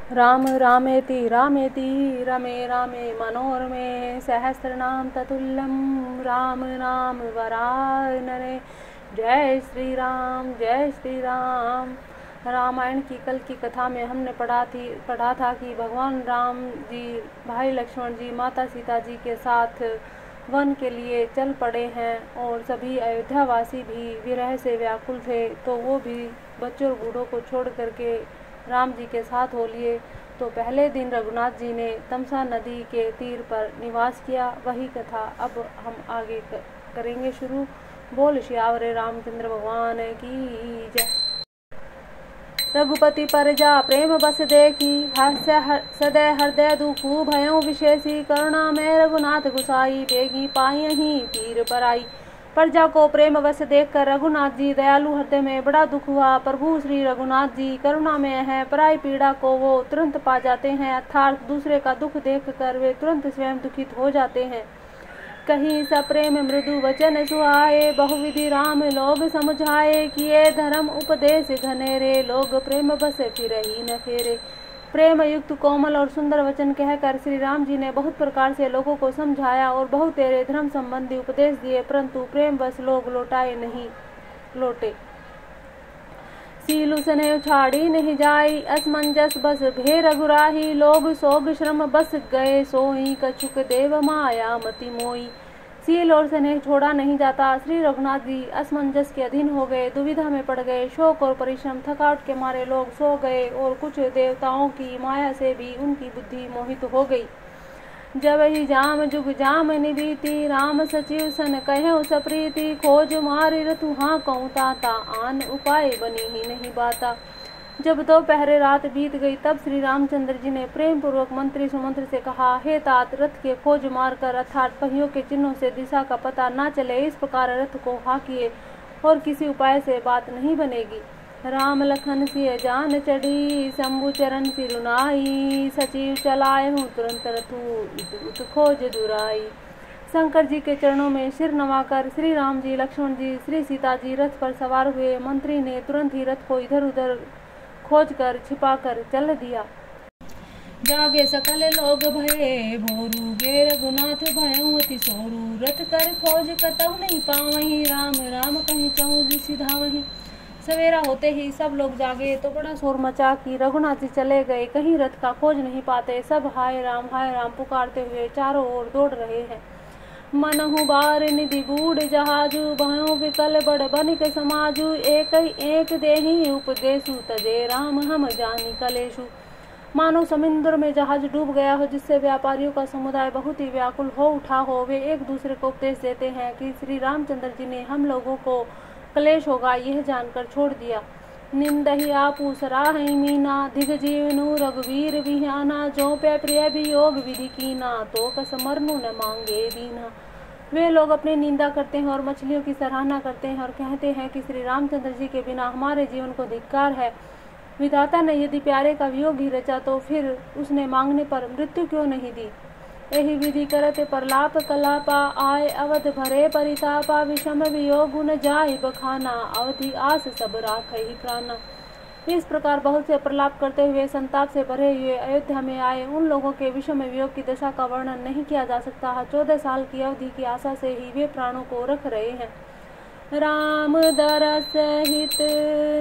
राम रामेति रामेति रमे रामे मनोरमे सहस्रनाम ततुल्यम राम नाम वरानने। जय श्री राम जय श्री राम। रामायण की कल की कथा में हमने पढ़ा था कि भगवान राम जी भाई लक्ष्मण जी माता सीता जी के साथ वन के लिए चल पड़े हैं और सभी अयोध्यावासी भी विरह से व्याकुल थे, तो वो भी बच्चों और बूढ़ों को छोड़ करके राम जी के साथ हो लिए। तो पहले दिन रघुनाथ जी ने तमसा नदी के तीर पर निवास किया, वही कथा अब हम आगे करेंगे शुरू। बोल श्यावरे रामचंद्र भगवान की जय। रघुपति पर जा प्रेम बस देखी, हास्य सदै हृदय दुखु भयों विशेषी, करुणा में रघुनाथ गुसाई, बेगी पाई ही तीर पर आई। प्रजा को प्रेम वश देखकर रघुनाथ जी दयालु हृदय में बड़ा दुख हुआ। प्रभु श्री रघुनाथ जी करुणा में है, पराई पीड़ा को वो तुरंत पा जाते हैं, अर्थात दूसरे का दुख देखकर वे तुरंत स्वयं दुखित हो जाते हैं। कहीं सप्रेम मृदु वचन सुहाए, बहुविधि राम लोग समझाए, किए धर्म उपदेश घनेरे, लोग प्रेम बस फिरहि न फेरे। प्रेम युक्त कोमल और सुंदर वचन कहकर श्री राम जी ने बहुत प्रकार से लोगों को समझाया और बहुत तेरे धर्म संबंधी उपदेश दिए, परंतु प्रेम बस लोग लौटे। सीलु स्नेह छाड़ी नहीं जाई, असमंजस बस भे रघुराही, लोग सोग श्रम बस गए सोई, कछुक देव माया मति मोई। सील और स्नेह छोड़ा नहीं जाता। श्री रघुनाथ जी असमंजस के अधीन हो गए, दुविधा में पड़ गए, शोक और परिश्रम थकावट के मारे लोग सो गए और कुछ देवताओं की माया से भी उनकी बुद्धि मोहित हो गई। जब ही जाम जुग जाम निबीती, राम सचिव सन कहे सप्रीति, खोज मारी रतु हाँ कहूँ ताता, आन उपाय बनी ही नहीं बाता। जब दोपहर रात बीत गई तब श्री रामचंद्र जी ने प्रेम पूर्वक मंत्री सुमंत्र से कहा, हे तात, रथ के खोज मार कर अर्थात पहियों के चिन्हों से दिशा का पता न चले, इस प्रकार रथ को हाकिए और किसी उपाय से बात नहीं बनेगी। राम लखन सिय जान चढ़ी, शंभु चरण सिरुनाई, सचिव चलाए हूँ तुरंत रथु खोज दुराई। शंकर जी के चरणों में सिर नवाकर श्री राम जी लक्ष्मण जी श्री सीता जी रथ पर सवार हुए। मंत्री ने तुरंत ही रथ को इधर उधर खोज कर छिपा कर चल दिया। जागे सकल लोग भये भोरू, गे रघुनाथ भयउ अति सोरू, रथ कर खोज कतहु नहीं पावहीं, राम राम कहीं चहुँ सिधावहीं। सवेरा होते ही सब लोग जागे तो बड़ा शोर मचा कि रघुनाथ जी चले गए, कहीं रथ का खोज नहीं पाते। सब हाय राम पुकारते हुए चारों ओर दौड़ रहे हैं। मनहु बार निधि बूढ़ जहाजु, भयो विकल बड़ बनिक समाजु, एक देहि उपदेशु, तजे राम हम जानी कलेशु। मानो समुद्र में जहाज डूब गया हो, जिससे व्यापारियों का समुदाय बहुत ही व्याकुल हो उठा हो। वे एक दूसरे को उपदेश देते हैं कि श्री रामचंद्र जी ने हम लोगों को क्लेश होगा यह जानकर छोड़ दिया। निंदहि आपू सराहि मीना, दिग जीवनु रघुवीर बिहाना, जो पे प्रिय वियोग विधि कीना, तो कस मरनु न मांगे दीना। वे लोग अपनी निंदा करते हैं और मछलियों की सराहना करते हैं और कहते हैं कि श्री रामचंद्र जी के बिना हमारे जीवन को धिक्कार है। विधाता ने यदि प्यारे का वियोग ही रचा तो फिर उसने मांगने पर मृत्यु क्यों नहीं दी। यही विधि करते प्रलाप कलापा, आए अवध भरे परितापा, विषम वियोग न जाय बखाना, अवधि आस सब राखहि प्राणा। इस प्रकार बहुत से प्रलाप करते हुए संताप से भरे हुए अयोध्या में आए उन लोगों के विषम वियोग की दशा का वर्णन नहीं किया जा सकता। 14 साल की अवधि की आशा से ही वे प्राणों को रख रहे हैं। राम दरस हित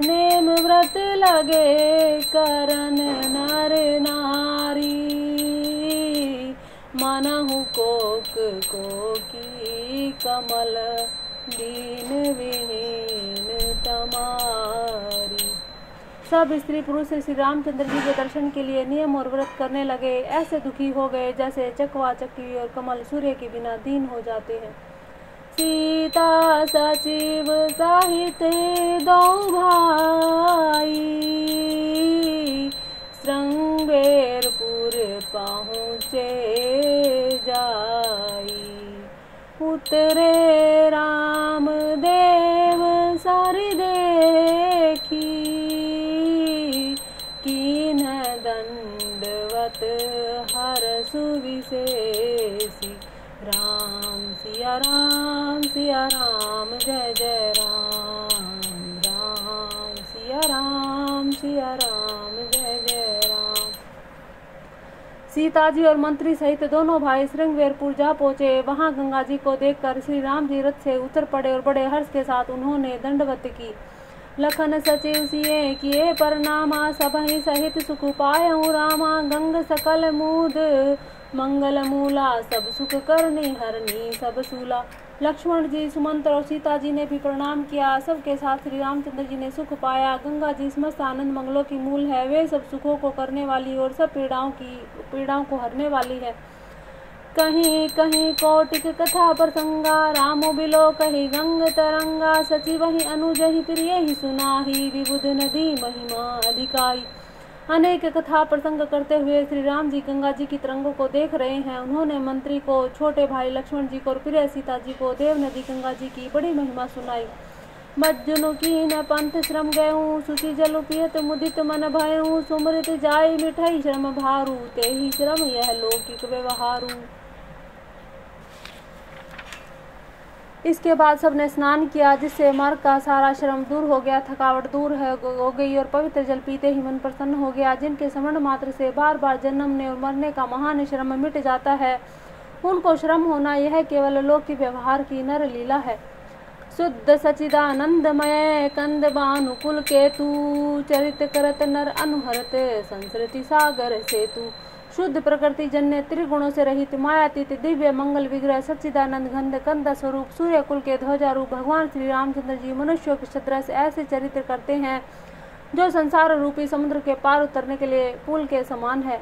नेम व्रत लगे, करन नर नारी, मनहु कोकी कमल, दीन विहीन तमारी। सब स्त्री पुरुष श्री रामचंद्र जी के दर्शन के लिए नियम और व्रत करने लगे। ऐसे दुखी हो गए जैसे चकवा चक्की और कमल सूर्य के बिना दीन हो जाते हैं। सीता सचिव सहित दो भाई, श्रृंगेरपुर पहुँचे जाई, उतरे राम देव सारी देखी, कीन दंडवत हरसु विशेषी, राम सिया राम जय जय राम, राम सिया राम जय जय राम। सीता जी और मंत्री सहित दोनों भाई श्रृंगवेरपुर जा पहुंचे। वहां गंगा जी को देखकर श्री राम जी रथ से उतर पड़े और बड़े हर्ष के साथ उन्होंने दंडवत की। लखन सचिव सिए किए परनामा, सबहि सहित सुख पायऊ रामा। गंग सकल मूद मंगल मूला, सब सुख करनी हरनी सब सूला। लक्ष्मण जी, सुमंत्र और सीता जी ने भी प्रणाम किया। सबके साथ श्री रामचंद्र जी ने सुख पाया। गंगा जी समस्त आनंद मंगलों की मूल है, वे सब सुखों को करने वाली और सब पीड़ाओं को हरने वाली है। कहीं कहीं कौटिक कथा प्रसंगा, रामो बिलो कही गंग तरंगा। सचिव ही अनुज ही प्रिय ही सुनाही, विबुध नदी महिमा अधिकाई। अनेक कथा प्रसंग करते हुए श्री राम जी गंगा जी की तरंगों को देख रहे हैं। उन्होंने मंत्री को, छोटे भाई लक्ष्मण जी को और प्रिय सीता जी को देव नदी गंगा जी की बड़ी महिमा सुनाई। मज्जनु की न पंथ श्रम गयऊँ, सुचि जल पियत मुदित मन भयऊँ। सुमृत जाय मिठई श्रम भारू, ते ही श्रम यह लौकिक व्यवहारू। इसके बाद सबने स्नान किया, जिससे मार्ग का सारा श्रम दूर हो गया, थकावट दूर हो गई और पवित्र जल पीते ही मन प्रसन्न हो गया। जिनके स्मरण मात्र से बार बार जन्मने और मरने का महान श्रम मिट जाता है, उनको श्रम होना यह केवल लौकिक व्यवहार की नर लीला है। शुद्ध सचिदानंदमय कंद बानुकुल केतु, चरित करत नर अनुहरत संस्कृति सागर सेतु। शुद्ध प्रकृति जन्य त्रिगुणों से रहित मायातीत दिव्य मंगल विग्रह सच्चिदानंद घंद कंद स्वरूप सूर्य कुल के ध्वजारूप भगवान श्री रामचंद्र जी मनुष्यों के सदृश ऐसे चरित्र करते हैं जो संसार रूपी समुद्र के पार उतरने के लिए पुल के समान है।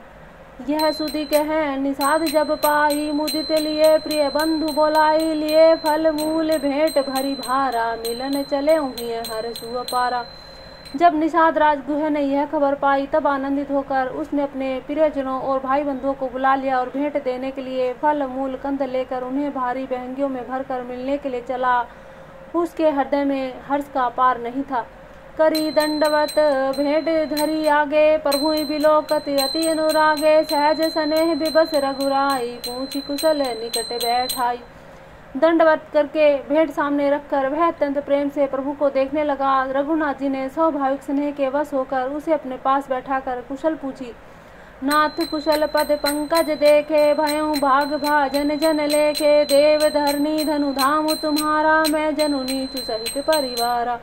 यह सुधी के हैं निषाद जब पाई, मुदित लिए प्रिय बंधु बोलाई। लिए फल मूल भेंट भरी भारा, मिलन चले उन्हें हर सुअपारा। जब निषाद राजगुह ने यह खबर पाई, तब आनंदित होकर उसने अपने प्रियजनों और भाई बंधुओं को बुला लिया और भेंट देने के लिए फल मूल कंद लेकर उन्हें भारी बहंगियों में भरकर मिलने के लिए चला। उसके हृदय में हर्ष का पार नहीं था। करी दंडवत भेंट धरी आगे, प्रभु बिलोकत अति अनुरागे। सहज स्नेह बिबस रघुराई, पूछी कुशल निकट बैठाई। दंडवत करके भेंट सामने रखकर वह अत्यंत प्रेम से प्रभु को देखने लगा। रघुनाथ जी ने स्वाभाविक स्नेह के वश होकर उसे अपने पास बैठाकर कुशल पूछी। नाथ कुशल पद पंकज देखे, भयऊ भाग भाजन जन लेखे। देव धरनी धनु धाम तुम्हारा, मैं जनु नीचु सहित परिवारा।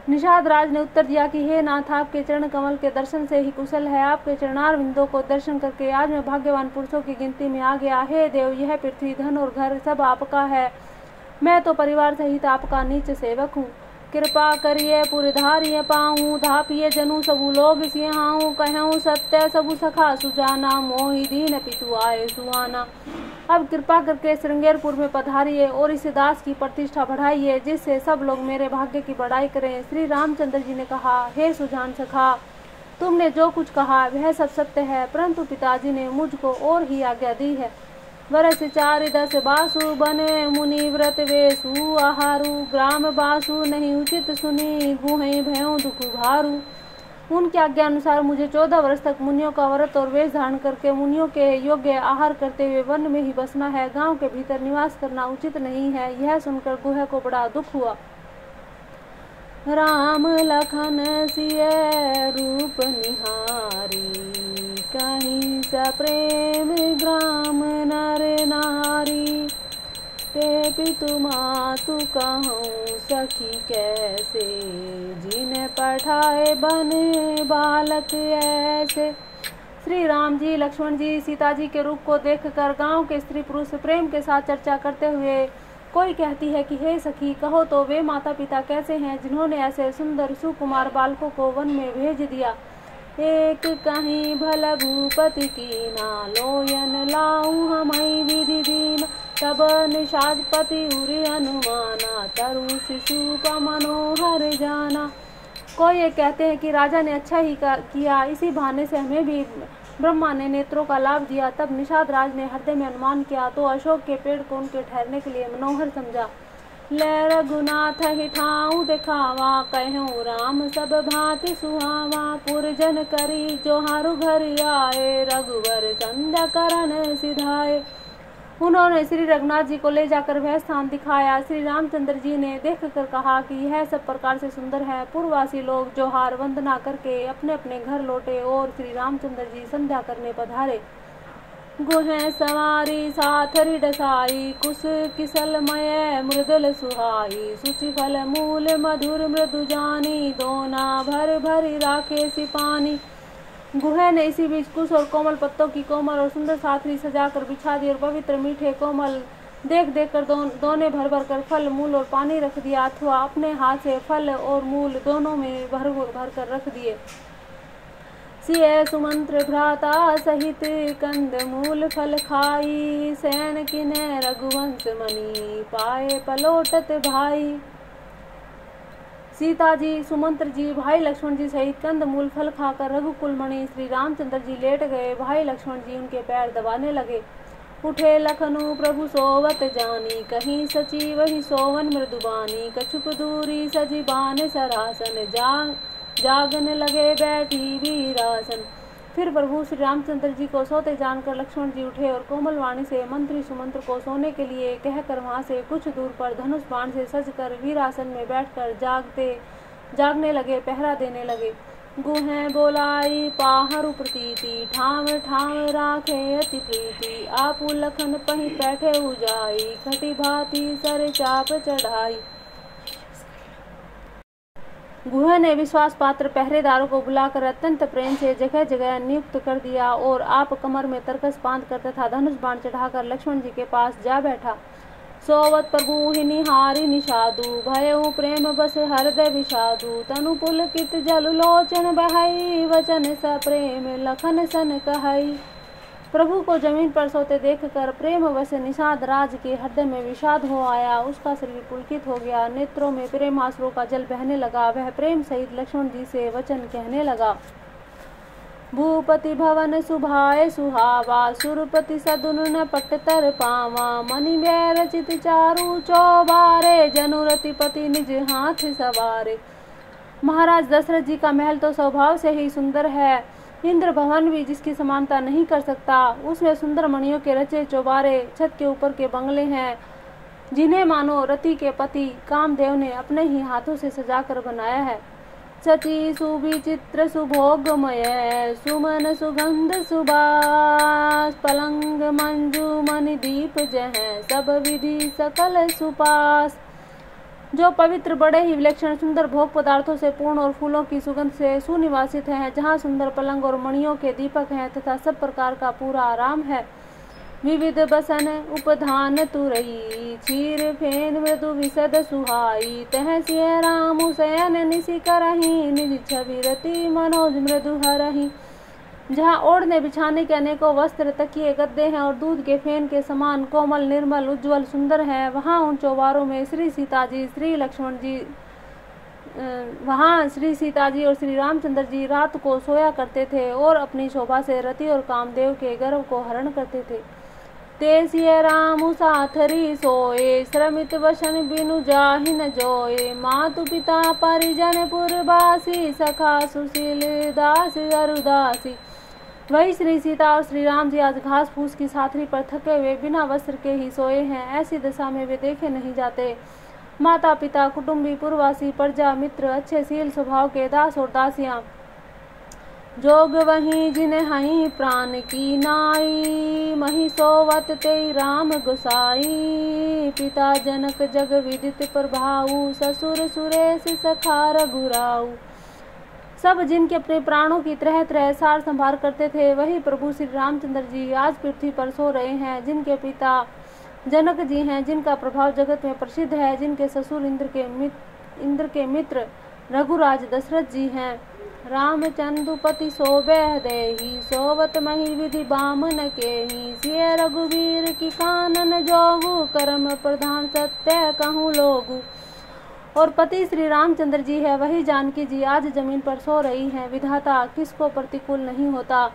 निषाद राज ने उत्तर दिया कि हे नाथ, आपके चरण कमल के दर्शन से ही कुशल है। आपके चरणार बिंदों को दर्शन करके आज मैं भाग्यवान पुरुषों की गिनती में आ गया। हे देव, यह पृथ्वी धन और घर सब आपका है, मैं तो परिवार सहित आपका नीच सेवक हूँ। कृपा करिए पुरधारिय पाऊँ, धापिय जनु सबु लोग सिहाऊँ। कहूँ सत्य सबु सखा सुजाना, मोहि दीन पितु आए सुहाना। अब कृपा करके श्रृंगेरपुर में पधारिए और इस दास की प्रतिष्ठा बढ़ाइए, जिससे सब लोग मेरे भाग्य की बड़ाई करें। श्री रामचंद्र जी ने कहा, हे सुजान सखा, तुमने जो कुछ कहा वह सब सत्य है, परंतु पिताजी ने मुझको और ही आज्ञा दी है। वर्ष 4-10 बासु बने, मुनि व्रत वेसु आहारू। ग्राम बासु नहीं उचित सुनी, गुहें भयों दुख भारू। उनकी आज्ञा अनुसार मुझे 14 वर्ष तक मुनियों का व्रत और वेश धारण करके मुनियों के योग्य आहार करते हुए वन में ही बसना है। गांव के भीतर निवास करना उचित नहीं है। यह सुनकर गुह को बड़ा दुख हुआ। राम लखन सिय रूप निहारी, कहीं सप्रेम ग्राम नर नारी। ते पितु मातु कहूँ सखी कैसे, जिन्हें पठाए बन बालक ऐसे। श्री राम जी, लक्ष्मण जी, सीता जी के रूप को देखकर गांव के स्त्री पुरुष प्रेम के साथ चर्चा करते हुए कोई कहती है कि हे सखी, कहो तो वे माता पिता कैसे हैं जिन्होंने ऐसे सुंदर सुकुमार बालकों को वन में भेज दिया। एक कहीं भल भूपति की ना, लोयन लाऊं हमई विधि दीन। तब निषादपति उरि अनुमाना, तरु शिशु का मनोहर जाना। कोई ये कहते हैं कि राजा ने अच्छा ही किया, इसी बहाने से हमें भी ब्रह्मा ने नेत्रों का लाभ दिया। तब निषाद राज ने हृदय में अनुमान किया तो अशोक के पेड़ को उनके ठहरने के लिए मनोहर समझा। ले रघुनाथ ही ठाऊं दिखावा, कहूँ राम सब भांति सुहावा। पुरजन करी जो हारु घर आए, रघुवर संध्या करन सिधाए। उन्होंने श्री रघुनाथ जी को ले जाकर वह स्थान दिखाया। श्री रामचंद्र जी ने देखकर कहा कि यह सब प्रकार से सुंदर है। पूर्ववासी लोग जोहार वंदना करके अपने अपने घर लौटे और श्री रामचंद्र जी संध्या करने पधारे। गुहें सवारी साथरी डसाई, कुश किसलमय मृदुल सुहाई, सुचि फल मूल मधुर मृदु जानी, दोना भर भरी राखे सिपानी। गुहे ने इसी बीच कुश और कोमल पत्तों की कोमल और सुंदर साथरी सजाकर बिछा दी और पवित्र मीठे कोमल देख देख कर दोने भर भर कर फल मूल और पानी रख दिया, अथवा अपने हाथ से फल और मूल दोनों में भर भर कर रख दिए। सिय सुमंत्र भ्राता सहित कंद मूल फल खाई, सैन किने रघुवंश मणि पाए पलोटत भाई। सीता जी, सुमंत्र जी, भाई लक्ष्मण जी सहित कंद मूल फल खाकर रघुकुल मणि श्री रामचंद्र जी लेट गए। भाई लक्ष्मण जी उनके पैर दबाने लगे। उठे लखनऊ प्रभु सोवत जानी, कहीं सची वही सोवन मृदुबानी, कछुक दूरी सजी बान सरासन, जागन लगे बैठी वीरासन। फिर प्रभु श्री रामचंद्र जी को सोते जानकर लक्ष्मण जी उठे और कोमल वाणी से मंत्री सुमंत्र को सोने के लिए कहकर वहां से कुछ दूर पर धनुष बाण से सजकर वीरासन में बैठकर जागने लगे, पहरा देने लगे। गुहें बोलाई पाहरु प्रतीति, ठाम ठाम राखे अति प्रीति, आपु लखन पही बैठे उजाई, खटी भाती सर चाप चढ़ाई। गुहे ने विश्वास पात्र पहरेदारों को बुलाकर अत्यंत प्रेम से जगह जगह नियुक्त कर दिया और आप कमर में तरकस बांध कर तथा धनुष बाण चढ़ाकर लक्ष्मण जी के पास जा बैठा। सोवत प्रभु ही निहारी निषादु, भयउ प्रेम बस हृदय विषादु, तनु पुलकित जल लोचन बहाई, वचन स प्रेम लखन सन कहई। प्रभु को जमीन पर सोते देखकर प्रेम वश निषाद राज के हृदय में विषाद हो आया। उसका शरीर पुलकित हो गया, नेत्रों में प्रेमाश्रु का जल बहने लगा। वह प्रेम सहित लक्ष्मण जी से वचन कहने लगा। भूपति भवन सुभाए सुहावा, सुरपति सदुन न पटतर पावा, मणि व्यय रचित चारु चौबारे, जनुरति पति निज हाथ सवारे। महाराज दशरथ जी का महल तो स्वभाव से ही सुंदर है, इंद्र भवन भी जिसकी समानता नहीं कर सकता। उसमें सुंदर मणियों के रचे चौबारे, छत के ऊपर के बंगले हैं, जिन्हें मानो रति के पति कामदेव ने अपने ही हाथों से सजाकर बनाया है। सची सुविचित्र सुभोगमय, सुमन सुगंध सुबास, पलंग मंजू मणि दीप जह, सब विधि सकल सुपास। जो पवित्र बड़े ही विलक्षण सुंदर भोग पदार्थों से पूर्ण और फूलों की सुगंध से सुनिवासित है, जहाँ सुंदर पलंग और मणियों के दीपक हैं तथा सब प्रकार का पूरा आराम है। विविध बसन उपधान तुरई, चीर फेन मृदु विशद सुहाई, तह सिय राम शयन निशि करही, निज छवि रति मनोज मृदु हरही। जहाँ ओढ़ने बिछाने के अनेकों वस्त्र, तकिए, गद्दे हैं और दूध के फेन के समान कोमल निर्मल उज्ज्वल सुंदर है, वहाँ उन चौबारों में श्री सीता जी और श्री रामचंद्र जी रात को सोया करते थे और अपनी शोभा से रति और कामदेव के गर्व को हरण करते थे। ते सिय राम साथरी सोए, श्रमित वशन बिनु जाहि न जोए, मातु पिता परिजन पुरवासी, सखा सुशील दास अरुदासी। वही श्री सीता और श्री राम जी आज घास फूस की साथरी पर थके हुए बिना वस्त्र के ही सोए हैं। ऐसी दशा में वे देखे नहीं जाते। माता पिता कुटुंबी पुरवासी प्रजा मित्र अच्छे सील स्वभाव के दास और दासियां, जोग वही जिन्हें हई प्राण की नाई, मही सोवत ते राम गोसाई, पिता जनक जग विदित प्रभाऊ, ससुर सुरेश सखा रघुराऊ। सब जिनके अपने प्राणों की तरह तरह सार संभार करते थे, वही प्रभु श्री रामचंद्र जी आज पृथ्वी पर सो रहे हैं। जिनके पिता जनक जी हैं, जिनका प्रभाव जगत में प्रसिद्ध है, जिनके ससुर इंद्र के मित्र रघुराज दशरथ जी हैं। रामचंद्रपति सोबह देही, सोवत मही विधि बामन केही, सिय रघुवीर की कानन जोगु, कर्म प्रधान सत्य कहूँ लोगु। और पति श्री रामचंद्र जी है, वही जानकी जी आज जमीन पर सो रही हैं। विधाता किसको प्रतिकूल नहीं होता।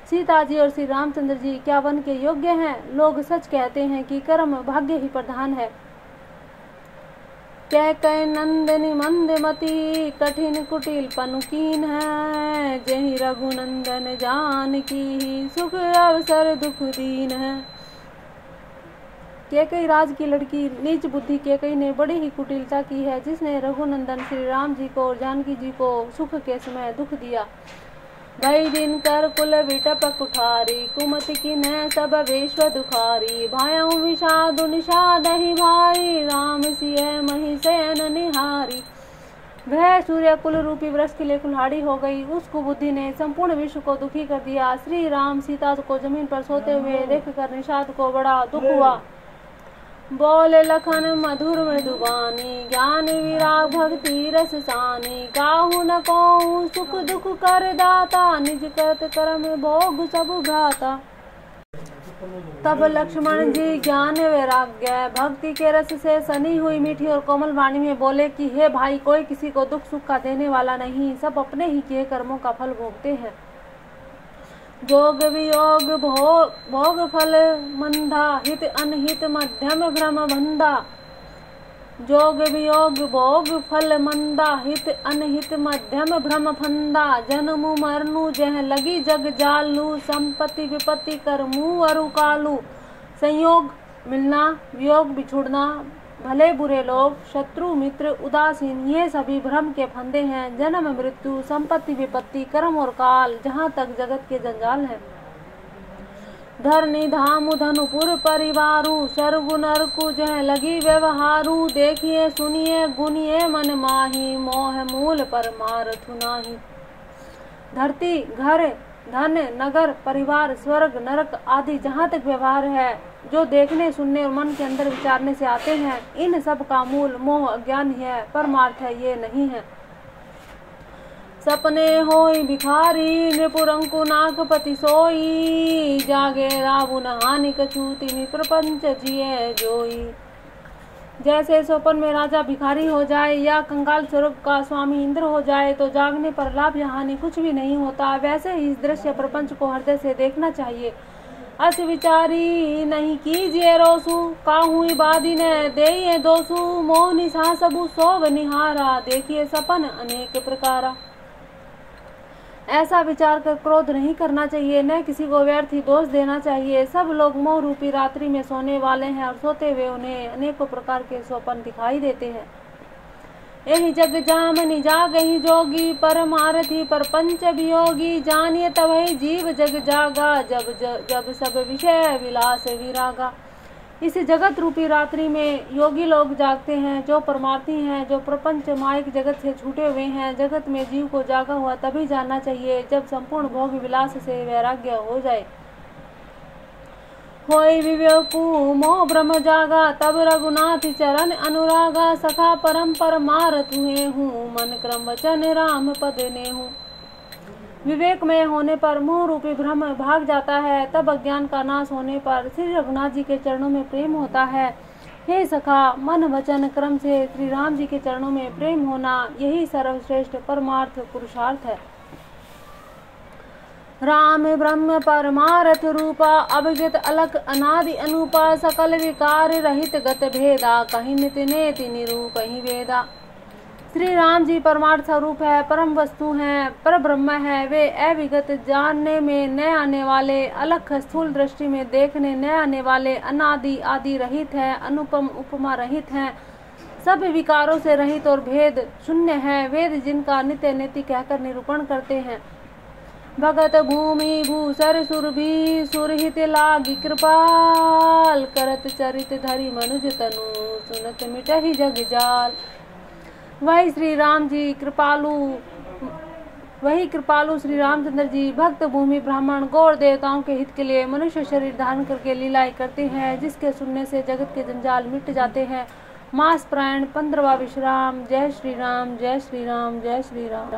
सीता जी और श्री रामचंद्र जी क्या वन के योग्य हैं? लोग सच कहते हैं कि कर्म भाग्य ही प्रधान है। कह नंदनी मंदमती, कठिन कुटिल पनुकीन है, जही रघुनंदन जानकी, सुख अवसर दुख दीन है। कैकई राज की लड़की नीच बुद्धि कैकई ने बड़ी ही कुटिलता की है, जिसने रघुनंदन श्री राम जी को और जानकी जी को सुख के समय दुख दिया। भई दिन कर कुल विटप कुठारी, कुमति की न सब विश्व दुखारी। भायऊ विषादु निषाद ही भारी, राम सिय महिषैन निहारी। वह सूर्य कुल रूपी वृक्ष के लिए कुल्हाड़ी हो गई। उस कुबुद्धि ने संपूर्ण विश्व को दुखी कर दिया। श्री राम सीता को जमीन पर सोते हुए देखकर निषाद को बड़ा दुख हुआ। बोले लखन मधुर मृदुबानी, ज्ञान विराग भक्ति रस सानी। काहू न कहूँ सुख दुख कर दाता, निज करत कर्म भोग सब भ्राता। तब लक्ष्मण जी ज्ञान वैराग्य भक्ति के रस से सनी हुई मीठी और कोमल वाणी में बोले कि हे भाई, कोई किसी को दुख सुख का देने वाला नहीं, सब अपने ही किए कर्मों का फल भोगते हैं। जोग वियोग भोग फल मंदा, हित अनहित मध्यम भ्रम बंधा। जोग वियोग भोग फल मंदा, हित अनहित मध्यम भ्रम फंदा। जन्मु मरनु जह लगी जग जालू, संपत्ति विपत्ति कर मुँह अरु कालू। संयोग मिलना, वियोग बिछुड़ना, भले बुरे लोग, शत्रु मित्र उदासीन, ये सभी भ्रम के फंदे हैं। जन्म मृत्यु, संपत्ति विपत्ति, कर्म और काल, जहाँ तक जगत के जंजाल है। धरनी धामु धनुपुर परिवारू, सर्वु नरकु जह लगी व्यवहारू। देखिए सुनिए गुनिए मन माही, मोह मूल परमारथु नाही। धरती, घर, धन, नगर, परिवार, स्वर्ग, नरक आदि जहाँ तक व्यवहार है, जो देखने सुनने और मन के अंदर विचारने से आते हैं, इन सब का मूल मोह अज्ञान है, परमार्थ है ये नहीं है। सपने होई भिखारी, नृपुरंकु नागपति सोई। जागे रावण हानि कछूति, प्रपंच जिये जोई। जैसे स्वप्न में राजा भिखारी हो जाए या कंगाल स्वर्ग का स्वामी इंद्र हो जाए तो जागने पर लाभ या हानि कुछ भी नहीं होता, वैसे ही इस दृश्य प्रपंच को हृदय से देखना चाहिए। अस विचारी नहीं कीजिए रोसु, काहू बादी न देइए दोसु। मोहनी सा सबु सोभ निहारा, देखिए सपन अनेक प्रकारा। ऐसा विचार कर क्रोध नहीं करना चाहिए, न किसी को व्यर्थ ही दोष देना चाहिए। सब लोग मोह रूपी रात्रि में सोने वाले हैं और सोते हुए उन्हें अनेकों प्रकार के स्वप्न दिखाई देते हैं। यही जग जामनि जागहि जोगी, परमारथी परपंच वियोगी। जानिए तब जीव जग जागा, जब सब विषय विलास विरागा। इस जगत रूपी रात्रि में योगी लोग जागते हैं, जो परमार्थी हैं, जो प्रपंच मायिक जगत से छूटे हुए हैं। जगत में जीव को जागा हुआ तभी जानना चाहिए जब संपूर्ण भोग विलास से वैराग्य हो जाए। होई विवेकु मोह ब्रह्म जागा, तब रघुनाथ चरण अनुरागा। सखा परम परमारथ हुए हूँ, मन क्रम वचन राम पद ने हूँ। विवेक में होने पर मोह रूपी भ्रम भाग जाता है, तब अज्ञान का नाश होने पर श्री रघुनाथ जी के चरणों में प्रेम होता है। हे सखा, मन वचन क्रम से श्री राम जी के चरणों में प्रेम होना, यही सर्वश्रेष्ठ परमार्थ पुरुषार्थ है। राम ब्रह्म परमारथ रूपा, अभिगत अलख अनादि अनूपा। सकल विकार रहित गत भेदा, कहीं नित नेति निरू कहीं वेदा। श्री राम जी परमार्थ स्वरूप है, परम वस्तु हैं, पर ब्रह्म है। वे अविगत, जानने में न आने वाले, अलख स्थूल दृष्टि में देखने न आने वाले, अनादि आदि रहित है, अनुपम उपमा रहित हैं, सब विकारों से रहित और भेद शून्य है। वेद जिनका नित्य नीति कहकर निरूपण करते हैं। भगत भूमि भूसर सुरभि, सुरहित लागी कृपाल। करत चरित धरि मनुज तनु, सुनत मिटहि जग जाल। वही कृपालु श्री रामचंद्र जी भक्त भूमि ब्राह्मण गौर देवताओं के हित के लिए मनुष्य शरीर धारण करके लीलाएं करते हैं, जिसके सुनने से जगत के जंजाल मिट जाते हैं। मास प्रायण 15वां विश्राम। जय श्री राम, जय श्री राम, जय श्री राम।